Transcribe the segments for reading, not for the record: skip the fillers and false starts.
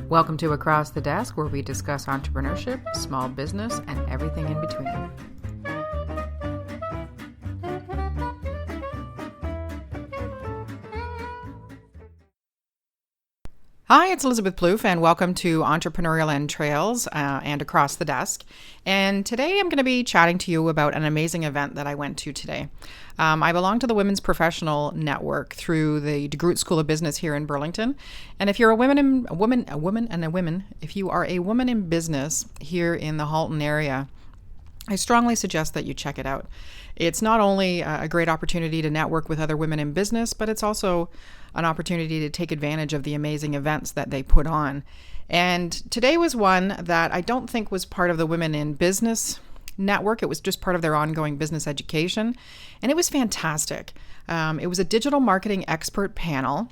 Welcome to Across the Desk, where we discuss entrepreneurship, small business, and everything in between. Hi, it's Elizabeth Plouffe, and welcome to Entrepreneurial Entrails and Across the Desk. And today I'm going to be chatting to you about an amazing event that I went to today. I belong to the Women's Professional Network through the DeGroote School of Business here in Burlington. And if you're if you are a woman in business here in the Halton area, I strongly suggest that you check it out. It's not only a great opportunity to network with other women in business, but it's also an opportunity to take advantage of the amazing events that they put on. And today was one that I don't think was part of the Women in Business Network. It was just part of their ongoing business education. And it was fantastic. It was a digital marketing expert panel.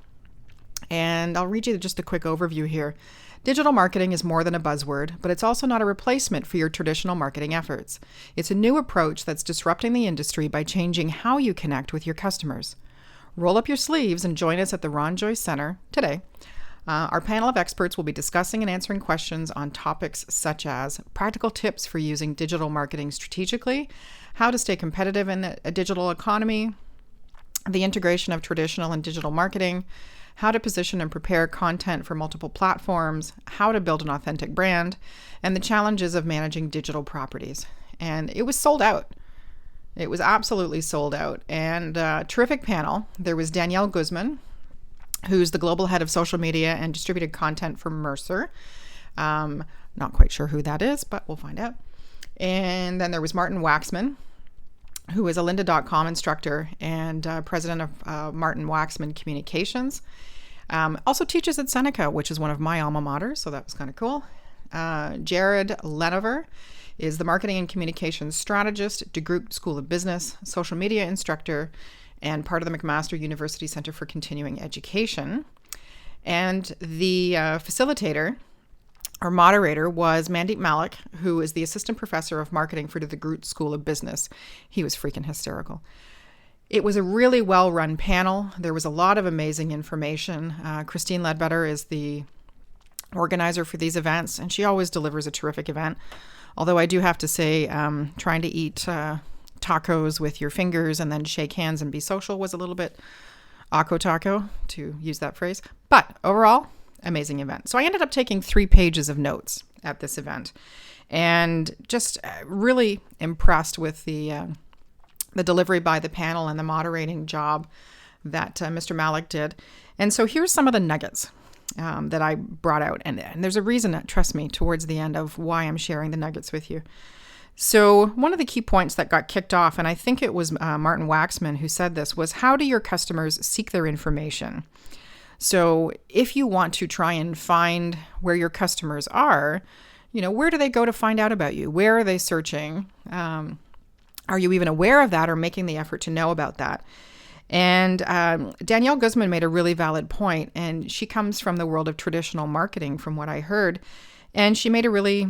And I'll read you just a quick overview here. Digital marketing is more than a buzzword, but it's also not a replacement for your traditional marketing efforts. It's a new approach that's disrupting the industry by changing how you connect with your customers. Roll up your sleeves and join us at the Ron Joyce Center today. Our panel of experts will be discussing and answering questions on topics such as practical tips for using digital marketing strategically, how to stay competitive in a digital economy, the integration of traditional and digital marketing, how to position and prepare content for multiple platforms, how to build an authentic brand, and the challenges of managing digital properties. And it was sold out. It was absolutely sold out. And terrific panel. There was Danielle Guzman, who's the global head of social media and distributed content for Mercer. Not quite sure who that is, but we'll find out. And then there was Martin Waxman, who is a lynda.com instructor and president of Martin Waxman Communications. Also teaches at Seneca, which is one of my alma maters, so that was kind of cool. Jared Lenover is the marketing and communications strategist, DeGroote School of Business, social media instructor, and part of the McMaster University Center for Continuing Education. And the facilitator or moderator was Mandeep Malik, who is the assistant professor of marketing for the DeGroote School of Business. He was freaking hysterical. It was a really well-run panel. There was a lot of amazing information. Christine Ledbetter is the organizer for these events, and she always delivers a terrific event. Although I do have to say, trying to eat tacos with your fingers and then shake hands and be social was a little bit ako taco, to use that phrase. But overall, amazing event. So I ended up taking 3 pages of notes at this event, and just really impressed with the delivery by the panel and the moderating job that Mr. Malik did. And so here's some of the nuggets that I brought out. And there's a reason, trust me, towards the end of why I'm sharing the nuggets with you. So one of the key points that got kicked off, and I think it was Martin Waxman who said this, was how do your customers seek their information? So if you want to try and find where your customers are, where do they go to find out about you? Where are they searching? Are you even aware of that or making the effort to know about that? And Danielle Guzman made a really valid point, and she comes from the world of traditional marketing, from what I heard. And she made a really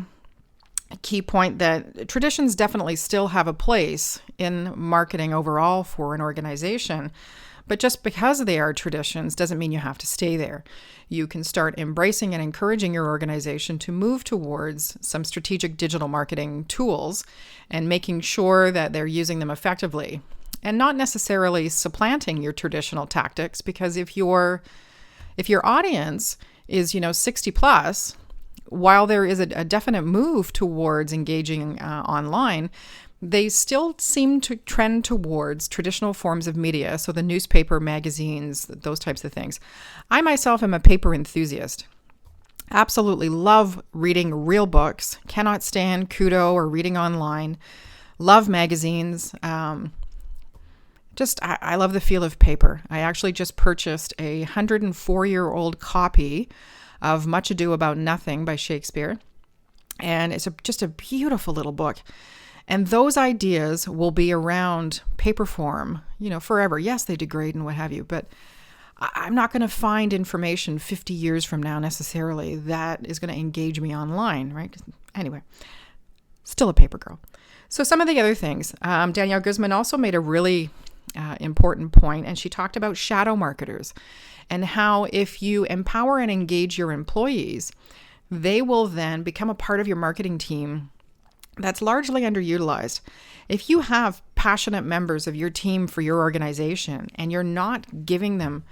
key point that traditions definitely still have a place in marketing overall for an organization. But just because they are traditions doesn't mean you have to stay there. You can start embracing and encouraging your organization to move towards some strategic digital marketing tools and making sure that they're using them effectively, and not necessarily supplanting your traditional tactics. Because if your audience is 60 plus, while there is a definite move towards engaging online, they still seem to trend towards traditional forms of media. So the newspaper, magazines, those types of things. I myself am a paper enthusiast. Absolutely love reading real books. Cannot stand Kudo or reading online. Love magazines. I love the feel of paper. I actually just purchased a 104-year-old copy of Much Ado About Nothing by Shakespeare. And it's just a beautiful little book. And those ideas will be around paper form, forever. Yes, they degrade and what have you, but I'm not going to find information 50 years from now necessarily that is going to engage me online, right? Anyway, still a paper girl. So some of the other things, Danielle Guzman also made a really important point. And she talked about shadow marketers and how if you empower and engage your employees, they will then become a part of your marketing team that's largely underutilized. If you have passionate members of your team for your organization and you're not giving them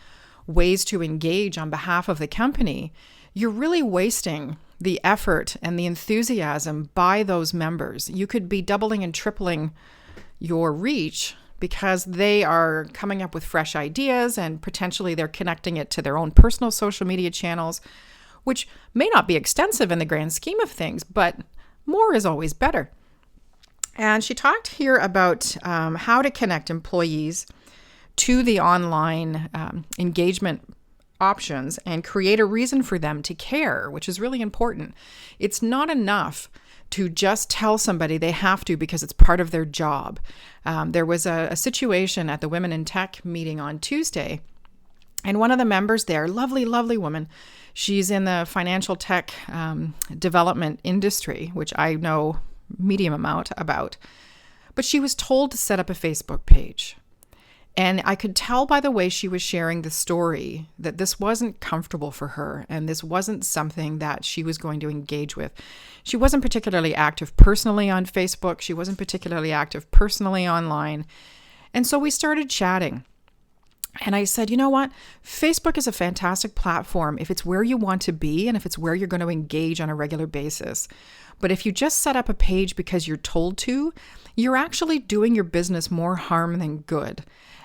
ways to engage on behalf of the company, you're really wasting the effort and the enthusiasm by those members. You could be doubling and tripling your reach because they are coming up with fresh ideas and potentially they're connecting it to their own personal social media channels, which may not be extensive in the grand scheme of things, but more is always better. And she talked here about how to connect employees to the online engagement options and create a reason for them to care, which is really important. It's not enough to just tell somebody they have to because it's part of their job. There was a situation at the Women in Tech meeting on Tuesday, and one of the members there, lovely, lovely woman, she's in the financial tech development industry, which I know medium amount about, but she was told to set up a Facebook page. And I could tell by the way she was sharing the story that this wasn't comfortable for her and this wasn't something that she was going to engage with. She wasn't particularly active personally on Facebook. She wasn't particularly active personally online. And so we started chatting. And I said, you know what? Facebook is a fantastic platform if it's where you want to be and if it's where you're going to engage on a regular basis. But if you just set up a page because you're told to, you're actually doing your business more harm than good.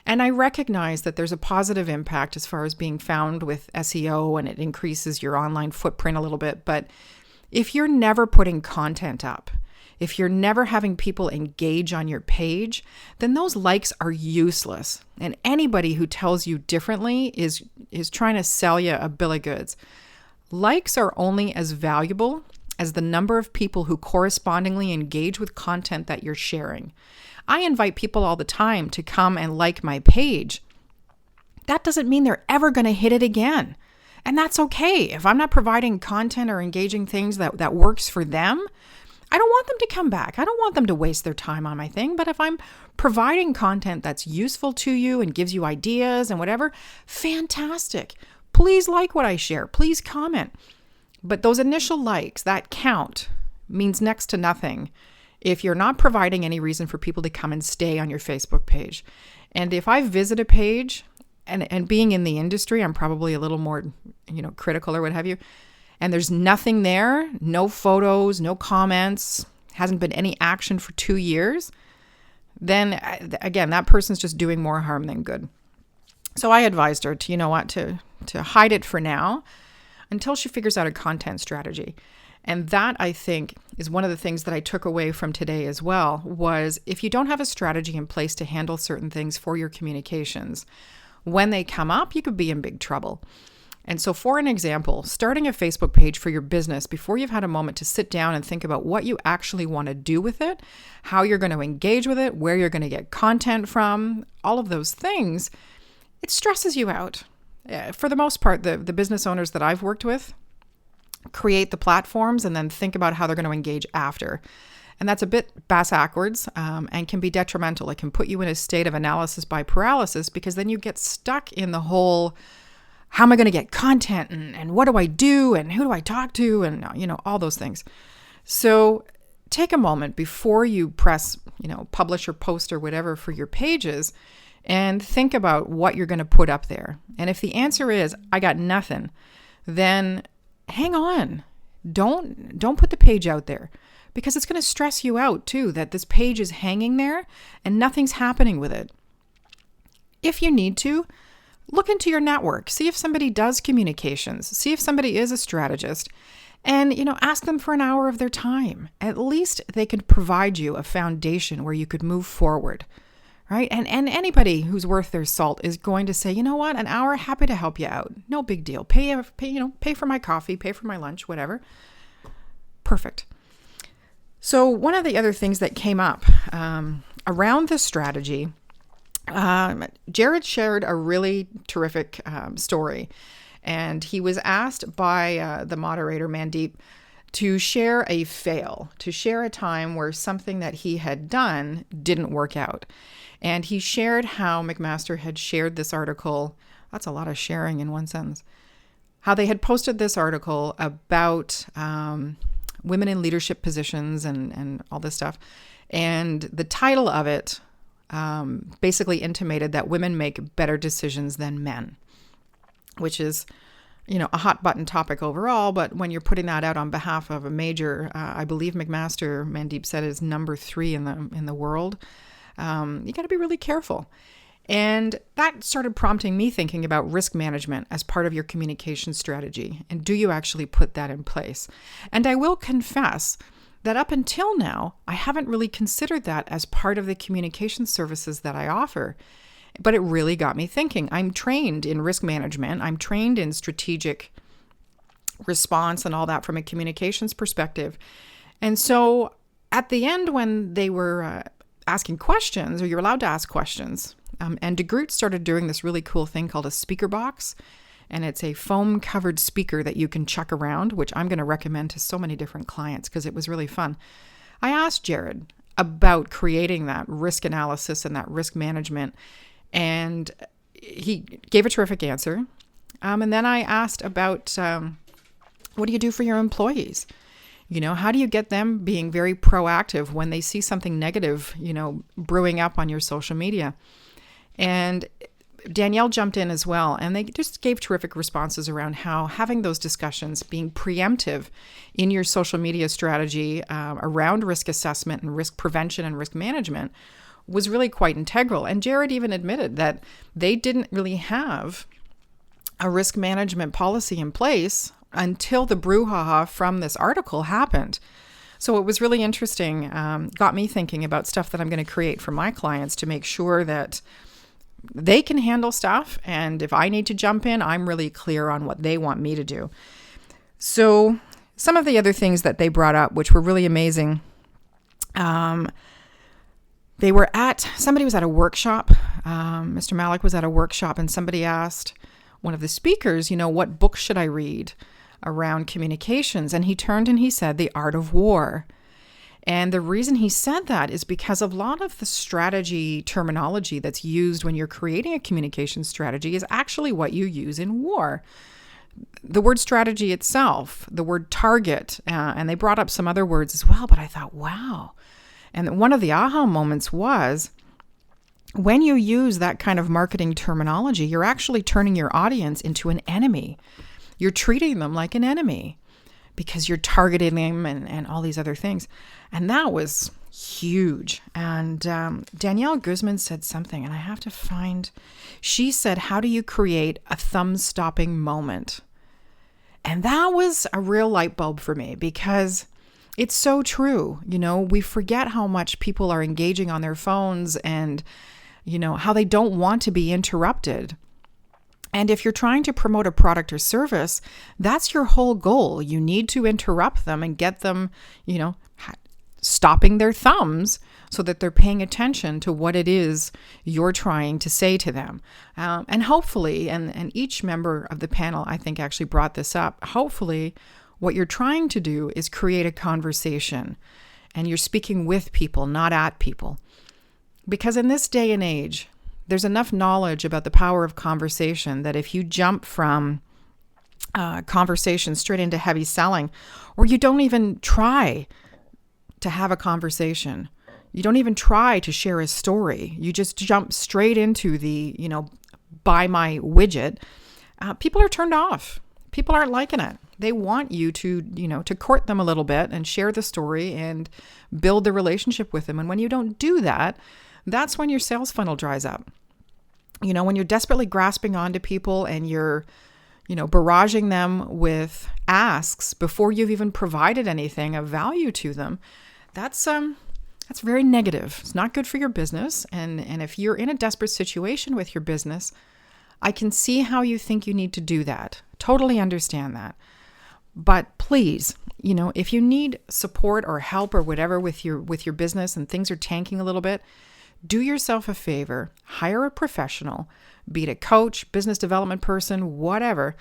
And I recognize that there's a positive impact as far as being found with SEO and it increases your online footprint a little bit. But if you're never putting content up, if you're never having people engage on your page, then those likes are useless. And anybody who tells you differently is trying to sell you a bill of goods. Likes are only as valuable as the number of people who correspondingly engage with content that you're sharing. I invite people all the time to come and like my page. That doesn't mean they're ever going to hit it again. And that's okay. If I'm not providing content or engaging things that works for them, I don't want them to come back. I don't want them to waste their time on my thing. But if I'm providing content that's useful to you and gives you ideas and whatever, fantastic. Please like what I share. Please comment. But those initial likes, that count, means next to nothing if you're not providing any reason for people to come and stay on your Facebook page. And if I visit a page, and being in the industry, I'm probably a little more, critical or what have you, and there's nothing there, no photos, no comments, hasn't been any action for 2 years, then again, that person's just doing more harm than good. So I advised her to hide it for now until she figures out a content strategy. And that, I think, is one of the things that I took away from today as well, was if you don't have a strategy in place to handle certain things for your communications, when they come up, you could be in big trouble. And so for an example, starting a Facebook page for your business before you've had a moment to sit down and think about what you actually want to do with it, how you're going to engage with it, where you're going to get content from, all of those things, it stresses you out. For the most part, the business owners that I've worked with create the platforms and then think about how they're going to engage after. And that's a bit backwards and can be detrimental. It can put you in a state of analysis by paralysis because then you get stuck in the whole, how am I going to get content and what do I do and who do I talk to and, all those things. So take a moment before you press, publish or post or whatever for your pages and think about what you're going to put up there. And if the answer is, I got nothing, then hang on. Don't put the page out there because it's going to stress you out too, that this page is hanging there and nothing's happening with it. If you need to, look into your network. See if somebody does communications. See if somebody is a strategist and, ask them for an hour of their time. At least they could provide you a foundation where you could move forward. Right? And anybody who's worth their salt is going to say, you know what, an hour, happy to help you out. No big deal. Pay for my coffee, pay for my lunch, whatever. Perfect. So one of the other things that came up around this strategy, Jared shared a really terrific story. And he was asked by the moderator, Mandeep, to share a fail, to share a time where something that he had done didn't work out. And he shared how McMaster had shared this article. That's a lot of sharing in one sentence. How they had posted this article about women in leadership positions and all this stuff. And the title of it basically intimated that women make better decisions than men, which is, a hot button topic overall. But when you're putting that out on behalf of a major, I believe McMaster, Mandeep said, is number 3 in the world. You got to be really careful. And that started prompting me thinking about risk management as part of your communication strategy. And do you actually put that in place? And I will confess that up until now, I haven't really considered that as part of the communication services that I offer. But it really got me thinking. I'm trained in risk management. I'm trained in strategic response and all that from a communications perspective. And so at the end, when they were asking questions, or you're allowed to ask questions, and DeGroote started doing this really cool thing called a speaker box. And it's a foam covered speaker that you can chuck around, which I'm going to recommend to so many different clients because it was really fun. I asked Jared about creating that risk analysis and that risk management. And he gave a terrific answer. And then I asked about what do you do for your employees? How do you get them being very proactive when they see something negative, brewing up on your social media? And Danielle jumped in as well, and they just gave terrific responses around how having those discussions, being preemptive in your social media strategy around risk assessment and risk prevention and risk management was really quite integral. And Jared even admitted that they didn't really have a risk management policy in place until the brouhaha from this article happened. So it was really interesting, got me thinking about stuff that I'm going to create for my clients to make sure that they can handle stuff. And if I need to jump in, I'm really clear on what they want me to do. So some of the other things that they brought up, which were really amazing, somebody was at a workshop. Mr. Malik was at a workshop, and somebody asked one of the speakers, what book should I read around communications? And he turned and he said, The Art of War. And the reason he said that is because a lot of the strategy terminology that's used when you're creating a communication strategy is actually what you use in war. The word strategy itself, the word target, and they brought up some other words as well, but I thought, wow. And one of the aha moments was when you use that kind of marketing terminology, you're actually turning your audience into an enemy. You're treating them like an enemy because you're targeting them and all these other things. And that was huge. And Danielle Guzman said something, and I have to find, she said, how do you create a thumb-stopping moment? And that was a real light bulb for me because it's so true. We forget how much people are engaging on their phones and, how they don't want to be interrupted. And if you're trying to promote a product or service, that's your whole goal. You need to interrupt them and get them, stopping their thumbs so that they're paying attention to what it is you're trying to say to them. And hopefully, and each member of the panel, I think, actually brought this up, hopefully what you're trying to do is create a conversation and you're speaking with people, not at people. Because in this day and age, there's enough knowledge about the power of conversation that if you jump from conversation straight into heavy selling, or you don't even try to have a conversation, you don't even try to share a story, you just jump straight into the, buy my widget, people are turned off. People aren't liking it. They want you to, to court them a little bit and share the story and build the relationship with them. And when you don't do that, that's when your sales funnel dries up. When you're desperately grasping onto people and you're, barraging them with asks before you've even provided anything of value to them, that's very negative. It's not good for your business. And if you're in a desperate situation with your business, I can see how you think you need to do that. Totally understand that. But please, if you need support or help or whatever with your business and things are tanking a little bit, do yourself a favor, hire a professional, be it a coach, business development person, whatever,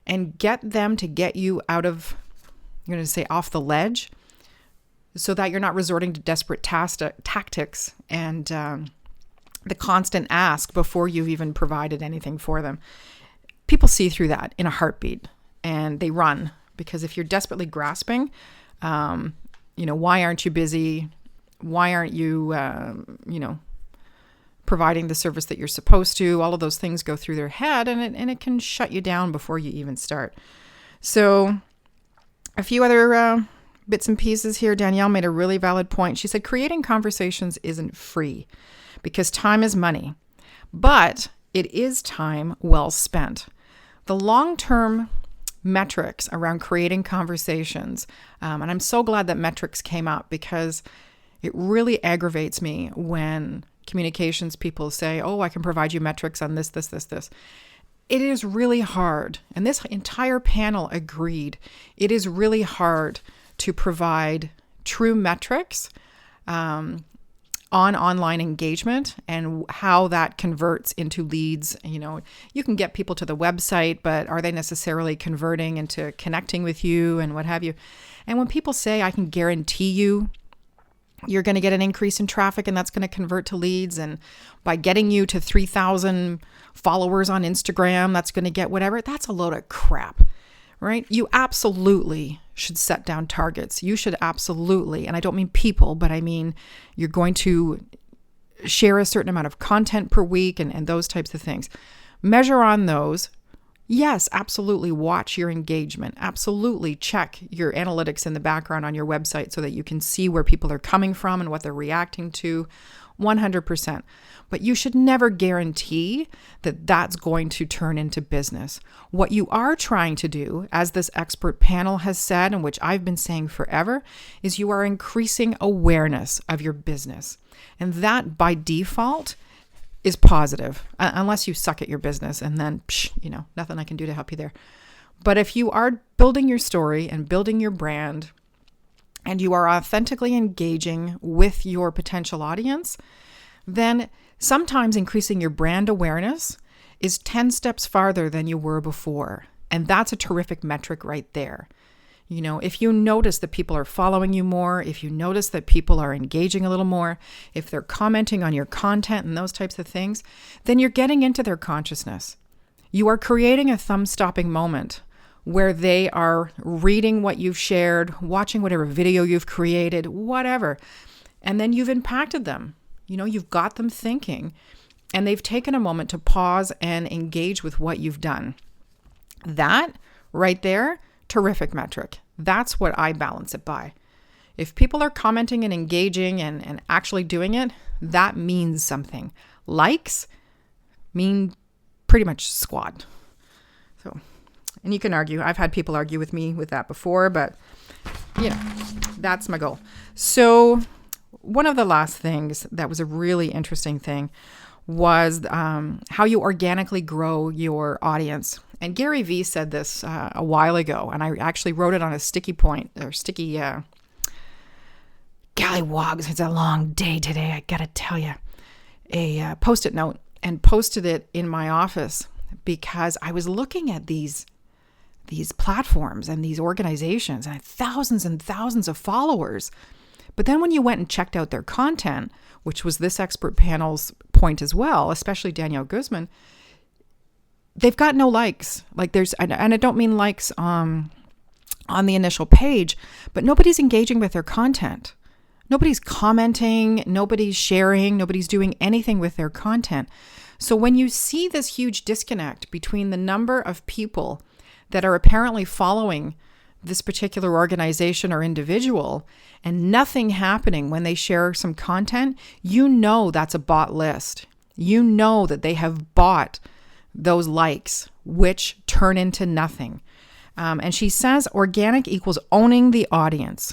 and get them to get you out of going to say off the ledge, so that you're not resorting to desperate tactics and the constant ask before you've even provided anything for them. People see through that in a heartbeat, and they run, because if you're desperately grasping, why aren't you busy? Why aren't you, providing the service that you're supposed to? All of those things go through their head, and it can shut you down before you even start. So a few other bits and pieces here. Danielle made a really valid point. She said, creating conversations isn't free because time is money, but it is time well spent. The long-term metrics around creating conversations, and I'm so glad that metrics came up, because it really aggravates me when communications people say, oh, I can provide you metrics on this. It is really hard, and this entire panel agreed, it is really hard to provide true metrics on online engagement and how that converts into leads. You can get people to the website, but are they necessarily converting into connecting with you and what have you? And when people say, I can guarantee you're going to get an increase in traffic and that's going to convert to leads, and by getting you to 3,000 followers on Instagram, that's going to get whatever, that's a load of crap, right? You absolutely should set down targets. You should absolutely, and I don't mean people, but I mean you're going to share a certain amount of content per week and those types of things. Measure on those. Yes, absolutely watch your engagement. Absolutely check your analytics in the background on your website so that you can see where people are coming from and what they're reacting to. 100%. But you should never guarantee that that's going to turn into business. What you are trying to do, as this expert panel has said, and which I've been saying forever, is you are increasing awareness of your business. And that by default is positive, unless you suck at your business, and then, nothing I can do to help you there. But if you are building your story and building your brand, and you are authentically engaging with your potential audience, then sometimes increasing your brand awareness is 10 steps farther than you were before. And that's a terrific metric right there. If you notice that people are following you more, if you notice that people are engaging a little more, if they're commenting on your content and those types of things, then you're getting into their consciousness. You are creating a thumb-stopping moment where they are reading what you've shared, watching whatever video you've created, whatever. And then you've impacted them. You've got them thinking, and they've taken a moment to pause and engage with what you've done. That right there, terrific metric. That's what I balance it by. If people are commenting and engaging and actually doing it, that means something. Likes mean pretty much squat. And you can argue. I've had people argue with me with that before, but that's my goal. So one of the last things that was a really interesting thing was how you organically grow your audience. And Gary Vee said this a while ago, and I actually wrote it on a sticky gollywogs, it's a long day today, I gotta tell you, a Post-it note, and posted it in my office, because I was looking at these platforms and these organizations and thousands and thousands of followers. But then when you went and checked out their content, which was this expert panel's point as well, especially Danielle Guzman, they've got no likes. And I don't mean likes on the initial page, but nobody's engaging with their content. Nobody's commenting, nobody's sharing, nobody's doing anything with their content. So when you see this huge disconnect between the number of people that are apparently following this particular organization or individual and nothing happening when they share some content, that's a bot list. That they have bought those likes, which turn into nothing. And she says organic equals owning the audience,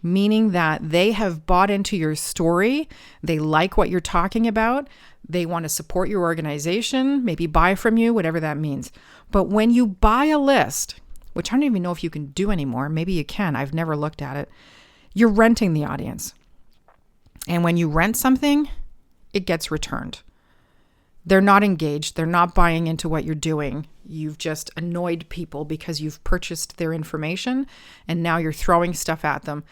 meaning that they have bought into your story. They like what you're talking about. They want to support your organization, maybe buy from you, whatever that means. But when you buy a list, which I don't even know if you can do anymore, maybe you can, I've never looked at it, you're renting the audience. And when you rent something, it gets returned. They're not engaged. They're not buying into what you're doing. You've just annoyed people because you've purchased their information and now you're throwing stuff at them.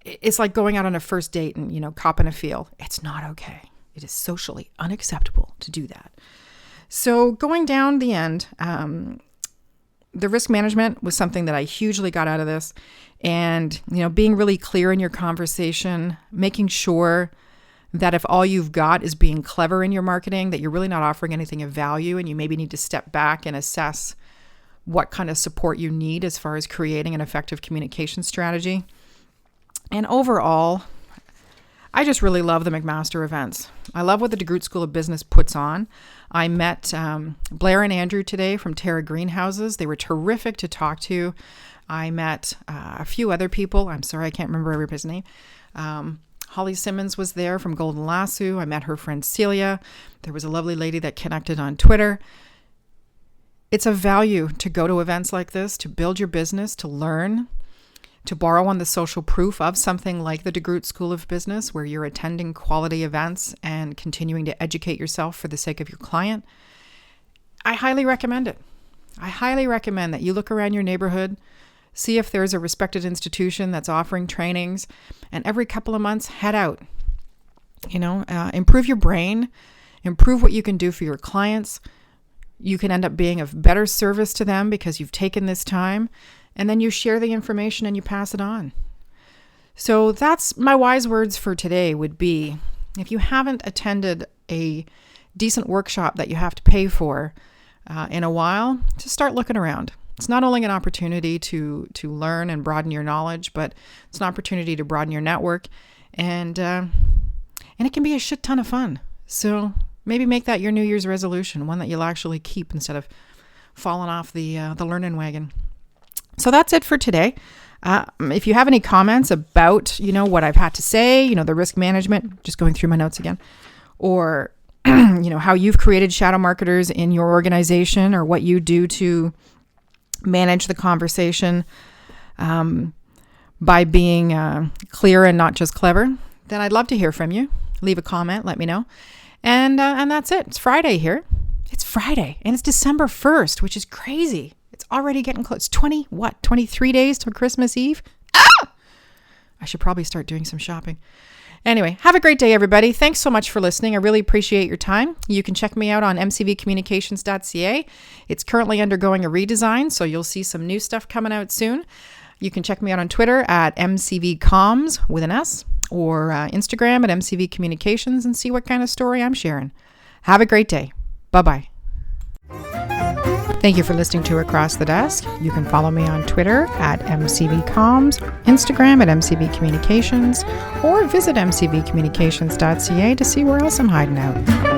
It's like going out on a first date and, copping a feel. It's not okay. It is socially unacceptable to do that. So going down the end, the risk management was something that I hugely got out of this. And, being really clear in your conversation, making sure that if all you've got is being clever in your marketing, that you're really not offering anything of value, and you maybe need to step back and assess what kind of support you need as far as creating an effective communication strategy. And overall, I just really love the McMaster events. I love what the DeGroote School of Business puts on. I met Blair and Andrew today from Terra Greenhouses. They were terrific to talk to. I met a few other people. I'm sorry, I can't remember everybody's name. Holly Simmons was there from Golden Lasso. I met her friend Celia. There was a lovely lady that connected on Twitter. It's a value to go to events like this, to build your business, to learn, to borrow on the social proof of something like the DeGroote School of Business, where you're attending quality events and continuing to educate yourself for the sake of your client. I highly recommend it. I highly recommend that you look around your neighborhood, see if there's a respected institution that's offering trainings, and every couple of months, head out. Improve your brain, improve what you can do for your clients. You can end up being of better service to them because you've taken this time, and then you share the information and you pass it on. So that's my wise words for today would be, if you haven't attended a decent workshop that you have to pay for in a while, just start looking around. It's not only an opportunity to learn and broaden your knowledge, but it's an opportunity to broaden your network, and it can be a shit ton of fun. So maybe make that your New Year's resolution, one that you'll actually keep instead of falling off the learning wagon. So that's it for today. If you have any comments about what I've had to say, the risk management, just going through my notes again, or how you've created shadow marketers in your organization, or what you do to manage the conversation by being clear and not just clever, then I'd love to hear from you. Leave a comment, let me know. And that's it. It's Friday here. It's Friday, and it's December 1st, which is crazy. It's already getting close. 23 days till Christmas Eve? Ah! I should probably start doing some shopping. Anyway, have a great day, everybody. Thanks so much for listening. I really appreciate your time. You can check me out on mcvcommunications.ca. It's currently undergoing a redesign, so you'll see some new stuff coming out soon. You can check me out on Twitter at mcvcoms with an S, or Instagram at mcvcommunications, and see what kind of story I'm sharing. Have a great day. Bye-bye. Thank you for listening to Across the Desk. You can follow me on Twitter at mcvcoms, Instagram at mcvcommunications, or visit mcvcommunications.ca to see where else I'm hiding out.